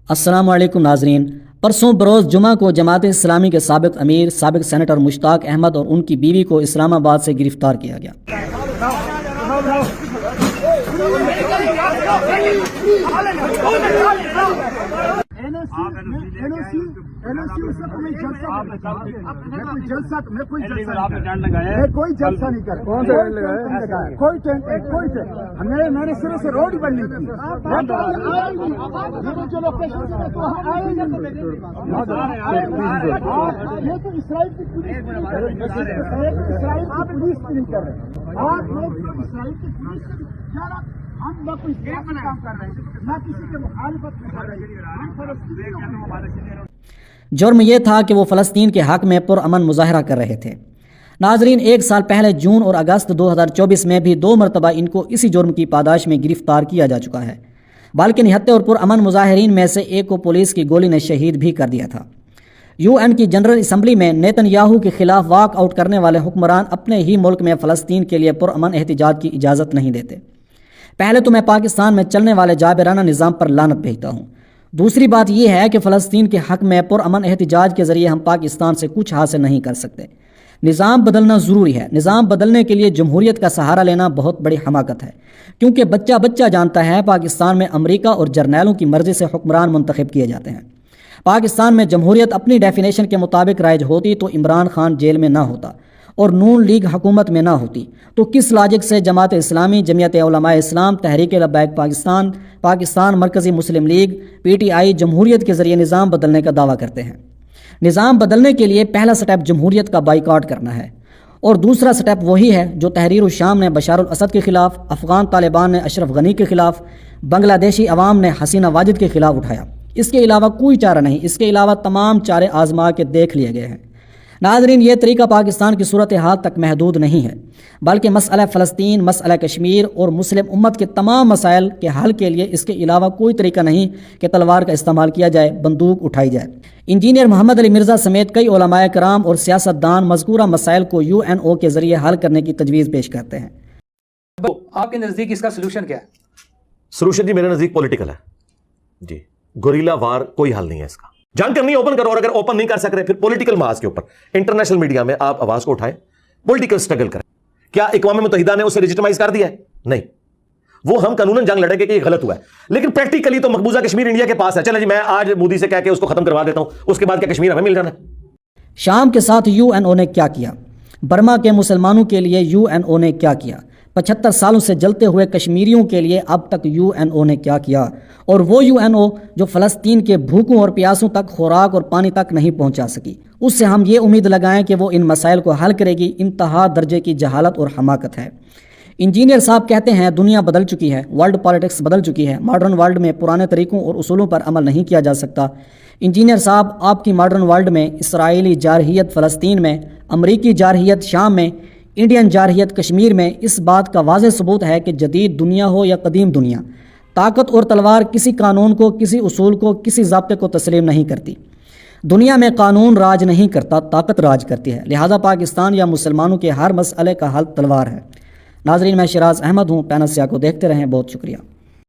السلام علیکم ناظرین، پرسوں بروز جمعہ کو جماعت اسلامی کے سابق امیر سابق سینیٹر مشتاق احمد اور ان کی بیوی کو اسلام آباد سے گرفتار کیا گیا۔ کوئی جلسہ نہیں کر میں نے صرف سے روڈ بند نہیں کی۔ یہ تو اسرائیل کی پولیس نہیں کر رہے، آپ لوگ اسرائیل کی پولیس ہم نہ کوئی کام کر رہے ہیں نہ کسی کے مخالفت میں کر رہے ہیں۔ جرم یہ تھا کہ وہ فلسطین کے حق میں پرامن مظاہرہ کر رہے تھے۔ ناظرین، ایک سال پہلے جون اور اگست 2024 میں بھی 2 مرتبہ ان کو اسی جرم کی پاداش میں گرفتار کیا جا چکا ہے، بلکہ نہتے اور پرامن مظاہرین میں سے ایک کو پولیس کی گولی نے شہید بھی کر دیا تھا۔ UN کی جنرل اسمبلی میں نیتن یاہو کے خلاف واک آؤٹ کرنے والے حکمران اپنے ہی ملک میں فلسطین کے لیے پرامن احتجاج کی اجازت نہیں دیتے۔ پہلے تو میں پاکستان میں چلنے والے جابرانہ نظام پر لعنت بھیجتا ہوں۔ دوسری بات یہ ہے کہ فلسطین کے حق میں پرامن احتجاج کے ذریعے ہم پاکستان سے کچھ حاصل نہیں کر سکتے۔ نظام بدلنا ضروری ہے۔ نظام بدلنے کے لیے جمہوریت کا سہارا لینا بہت بڑی حماقت ہے، کیونکہ بچہ جانتا ہے پاکستان میں امریکہ اور جرنیلوں کی مرضی سے حکمران منتخب کیے جاتے ہیں۔ پاکستان میں جمہوریت اپنی ڈیفینیشن کے مطابق رائج ہوتی تو عمران خان جیل میں نہ ہوتا اور نون لیگ حکومت میں نہ ہوتی، تو کس لاجک سے جماعت اسلامی، جمعیت علماء اسلام، تحریک لبیک پاکستان مرکزی مسلم لیگ، PTI جمہوریت کے ذریعے نظام بدلنے کا دعویٰ کرتے ہیں؟ نظام بدلنے کے لیے پہلا سٹیپ جمہوریت کا بائیکاٹ کرنا ہے، اور دوسرا سٹیپ وہی ہے جو تحریر الشام نے بشار الاسد کے خلاف، افغان طالبان نے اشرف غنی کے خلاف، بنگلہ دیشی عوام نے حسینہ واجد کے خلاف اٹھایا۔ اس کے علاوہ کوئی چارہ نہیں، اس کے علاوہ تمام چارے آزما کے دیکھ لیے گئے ہیں۔ ناظرین، یہ طریقہ پاکستان کی صورتحال تک محدود نہیں ہے، بلکہ مسئلہ فلسطین، مسئلہ کشمیر اور مسلم امت کے تمام مسائل کے حل کے لیے اس کے علاوہ کوئی طریقہ نہیں کہ تلوار کا استعمال کیا جائے، بندوق اٹھائی جائے۔ انجینئر محمد علی مرزا سمیت کئی علماء کرام اور سیاست دان مذکورہ مسائل کو UNO کے ذریعے حل کرنے کی تجویز پیش کرتے ہیں۔ آپ کے نزدیک اس کا سلوشن کیا ہے؟ سلوشن جی میرے نزدیک پولیٹیکل ہے جی۔ گوریلا وار کوئی حل نہیں ہے اس کا۔ جنگ کرنی اوپن کرو، اور اگر اوپن نہیں کر سک رہے پھر پولیٹیکل محاذ کے اوپر انٹرنیشنل میڈیا میں آپ آواز کو اٹھائیں، پولیٹیکل سٹرگل کریں۔ کیا اقوام متحدہ نے اسے لیجیٹمائز کر دیا ہے؟ نہیں، وہ ہم قانوناً جنگ لڑیں گے کہ یہ غلط ہوا ہے، لیکن پریکٹیکلی تو مقبوضہ کشمیر انڈیا کے پاس ہے۔ چلیں جی، میں آج مودی سے کہہ کے اس کو ختم کروا دیتا ہوں، اس کے بعد کیا کشمیر ہمیں مل جانا ہے؟ شام کے ساتھ UNO نے کیا کیا؟ برما کے مسلمانوں کے لیے UNO نے کیا کیا؟ 75 سالوں سے جلتے ہوئے کشمیریوں کے لیے اب تک UNO نے کیا کیا؟ اور وہ UNO جو فلسطین کے بھوکوں اور پیاسوں تک خوراک اور پانی تک نہیں پہنچا سکی، اس سے ہم یہ امید لگائیں کہ وہ ان مسائل کو حل کرے گی، انتہا درجے کی جہالت اور حماقت ہے۔ انجینئر صاحب کہتے ہیں دنیا بدل چکی ہے، ورلڈ پالیٹکس بدل چکی ہے، ماڈرن ورلڈ میں پرانے طریقوں اور اصولوں پر عمل نہیں کیا جا سکتا۔ انجینئر صاحب، آپ کی ماڈرن ورلڈ میں اسرائیلی جارحیت فلسطین میں، امریکی جارحیت شام میں، انڈین جارحیت کشمیر میں اس بات کا واضح ثبوت ہے کہ جدید دنیا ہو یا قدیم دنیا، طاقت اور تلوار کسی قانون کو، کسی اصول کو، کسی ضابطے کو تسلیم نہیں کرتی۔ دنیا میں قانون راج نہیں کرتا، طاقت راج کرتی ہے، لہذا پاکستان یا مسلمانوں کے ہر مسئلے کا حل تلوار ہے۔ ناظرین، میں شیراز احمد ہوں، پینل سیاہ کو دیکھتے رہیں، بہت شکریہ۔